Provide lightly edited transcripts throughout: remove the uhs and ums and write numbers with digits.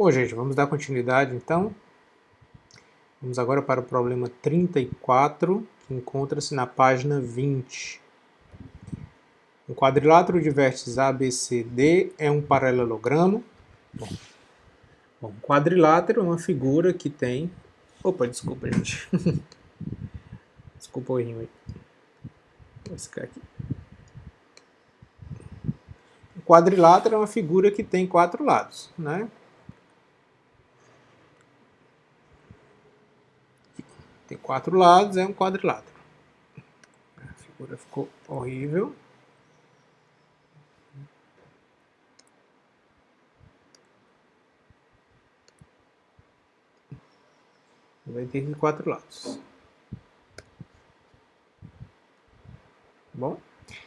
Bom, gente, vamos dar continuidade, então. Vamos agora para o problema 34, que encontra-se na página 20. Um quadrilátero de vértices ABCD é um paralelogramo. Bom, quadrilátero é uma figura que tem... Opa, desculpa, gente. Desculpa o erro aí. Vou ficar aqui. O quadrilátero é uma figura que tem 4 lados, né? Tem 4 lados, é um quadrilátero. A figura ficou horrível. Vai ter 4 lados. Bom,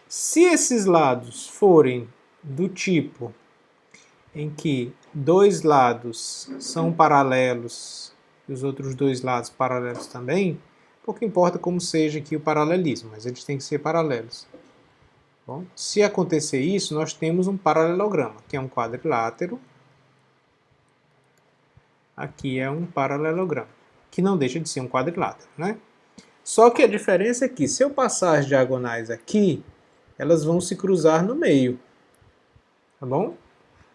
se esses lados forem do tipo em que 2 lados são paralelos e os outros 2 lados paralelos também, pouco importa como seja aqui o paralelismo, mas eles têm que ser paralelos. Bom, se acontecer isso, nós temos um paralelograma, que é um quadrilátero. Aqui é um paralelograma, que não deixa de ser um quadrilátero, né? Só que a diferença é que, se eu passar as diagonais aqui, elas vão se cruzar no meio, tá bom?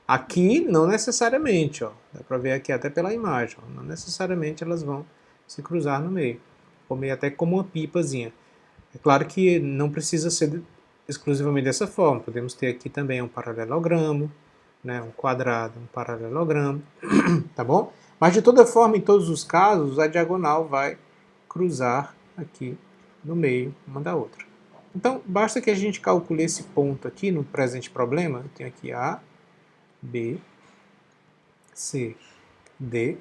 Aqui, não necessariamente, ó. Dá para ver aqui até pela imagem, ó. Não necessariamente elas vão se cruzar no meio. Ficou meio até como uma pipazinha. É claro que não precisa ser exclusivamente dessa forma. Podemos ter aqui também um paralelogramo, né? Um quadrado, um paralelogramo, tá bom? Mas de toda forma, em todos os casos, a diagonal vai cruzar aqui no meio uma da outra. Então, basta que a gente calcule esse ponto aqui no presente problema. Eu tenho aqui A, B, C, D.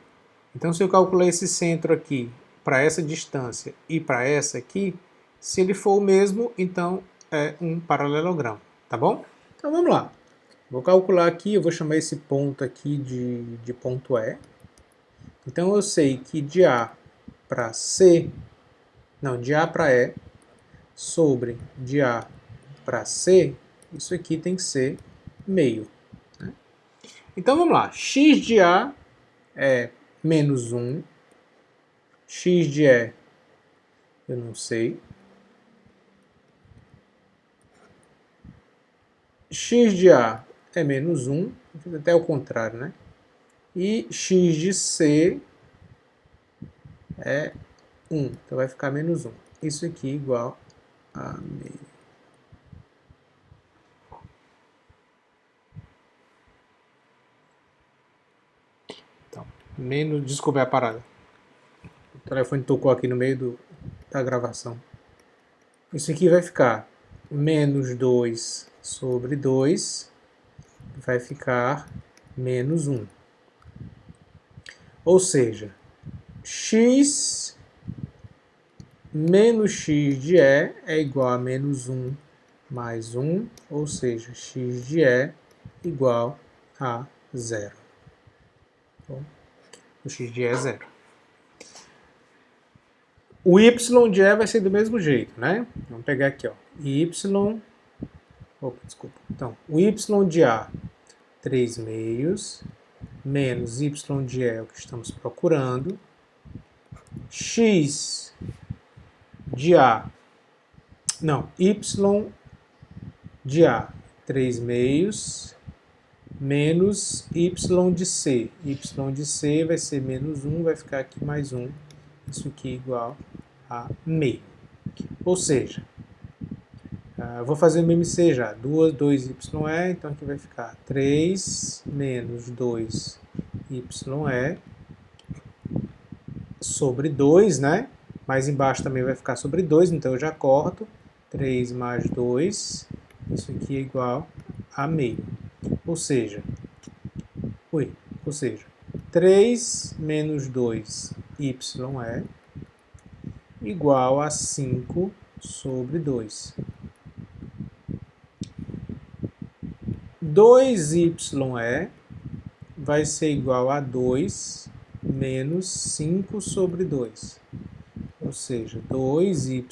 Então, se eu calcular esse centro aqui para essa distância e para essa aqui, se ele for o mesmo, então é um paralelogramo, tá bom? Então, vamos lá. Vou calcular aqui, eu vou chamar esse ponto aqui de ponto E. Então, eu sei que de A para C, não, de A para E, sobre de A para C, isso aqui tem que ser meio. Né? Então, vamos lá. X de A é menos 1. X de E, eu não sei. X de A é menos 1, até o contrário, né? E x de C é 1, então vai ficar menos 1. Isso aqui igual a meio. Então, menos... Desculpa a parada. O telefone tocou aqui no meio da gravação. Isso aqui vai ficar menos 2 sobre 2, vai ficar menos 1. Ou seja, x menos x de E é igual a menos 1 mais 1, ou seja, x de E igual a 0. Bom, o x de E é 0. O y de E vai ser do mesmo jeito, né? Vamos pegar aqui, ó. Y... Opa, desculpa. Então, o y de A, 3 meios, menos y de E é o que estamos procurando. X de A... Não, y de A, 3 meios, menos y de C. Y de C vai ser menos 1, vai ficar aqui mais 1. Isso aqui igual a meio. Ou seja, vou fazer o MMC já. 2YE, então aqui vai ficar 3 menos 2YE sobre 2, né? Mais embaixo também vai ficar sobre 2, então eu já corto. 3 mais 2, isso aqui é igual a meio. Ou seja, 3 menos 2YE igual a 5 sobre 2. 2YE vai ser igual a 2 menos 5 sobre 2. Ou seja, 2YE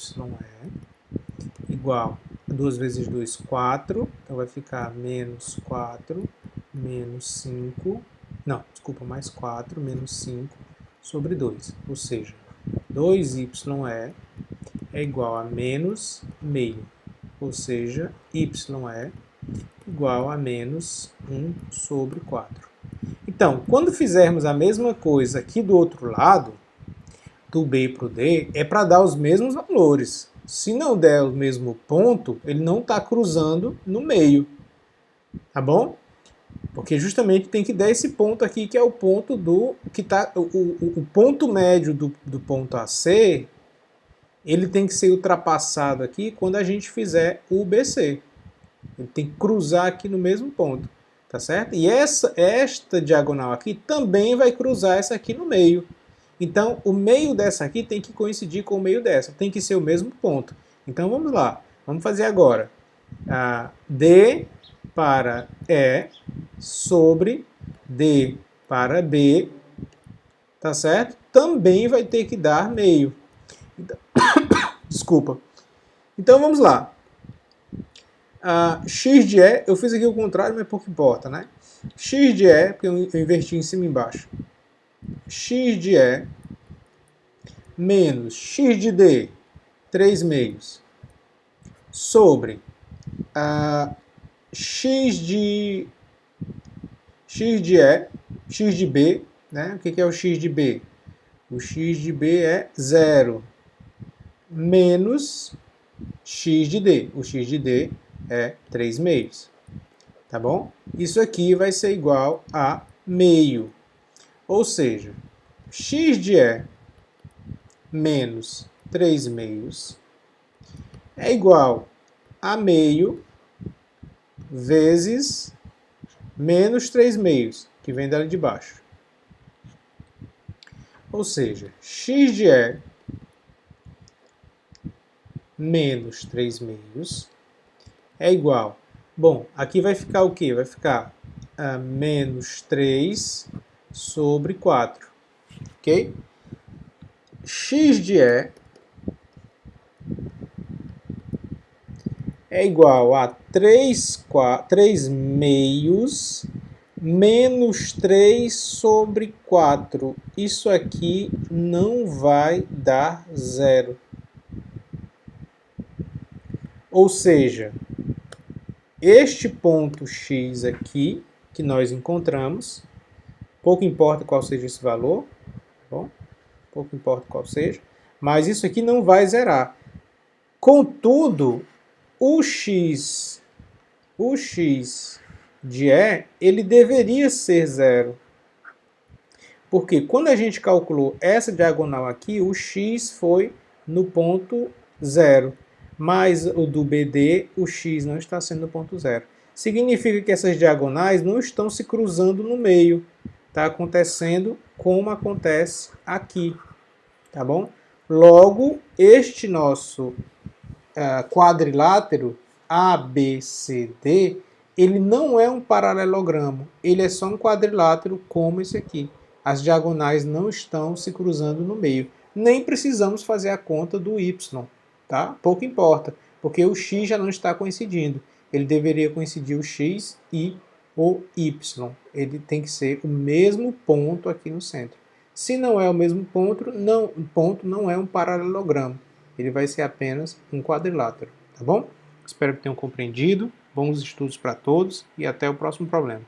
igual a 2 vezes 2, 4. Então vai ficar menos 4 menos 5 Não, desculpa, mais 4 menos 5 sobre 2. Ou seja, 2y é igual a menos meio. Ou seja, y é igual a menos 1 sobre 4. Então, quando fizermos a mesma coisa aqui do outro lado, do B para o D, é para dar os mesmos valores. Se não der o mesmo ponto, ele não está cruzando no meio. Tá bom? Porque justamente tem que dar esse ponto aqui, que é o ponto do... que tá, o ponto médio do ponto AC, ele tem que ser ultrapassado aqui quando a gente fizer o BC. Ele tem que cruzar aqui no mesmo ponto. Tá certo? E esta diagonal aqui também vai cruzar essa aqui no meio. Então, o meio dessa aqui tem que coincidir com o meio dessa. Tem que ser o mesmo ponto. Então, vamos lá. Vamos fazer agora. D para E sobre D para B. Tá certo? Também vai ter que dar meio. Então, desculpa. Então, vamos lá. X de E, eu fiz aqui o contrário, mas pouco importa, né? X de E, porque eu inverti em cima e embaixo. X de E menos X de D, 3 meios, sobre X de E, X de B, né? O que é o X de B? O X de B é 0, menos X de D. O X de D é 3 meios. Tá bom? Isso aqui vai ser igual a meio. Ou seja, X de E menos 3 meios é igual a meio vezes menos 3 meios, que vem dali de baixo. Ou seja, X de E menos 3 meios é igual... Bom, aqui vai ficar o quê? Vai ficar menos 3 sobre 4. Ok? X de E é igual a 3 meios menos 3 sobre 4. Isso aqui não vai dar zero. Ou seja, este ponto X aqui, que nós encontramos, pouco importa qual seja esse valor, bom? Pouco importa qual seja, mas isso aqui não vai zerar. Contudo, o x de E, ele deveria ser zero. Porque quando a gente calculou essa diagonal aqui, o x foi no ponto zero. Mas o do BD, o x não está sendo no ponto zero. Significa que essas diagonais não estão se cruzando no meio. Está acontecendo como acontece aqui. Tá bom? Logo, este nosso quadrilátero ABCD, ele não é um paralelogramo, ele é só um quadrilátero como esse aqui. As diagonais não estão se cruzando no meio. Nem precisamos fazer a conta do y, tá? Pouco importa, porque o x já não está coincidindo. Ele deveria coincidir o x e o y. Ele tem que ser o mesmo ponto aqui no centro. Se não é o mesmo ponto, não é um paralelogramo. Ele vai ser apenas um quadrilátero, tá bom? Espero que tenham compreendido. Bons estudos para todos e até o próximo problema.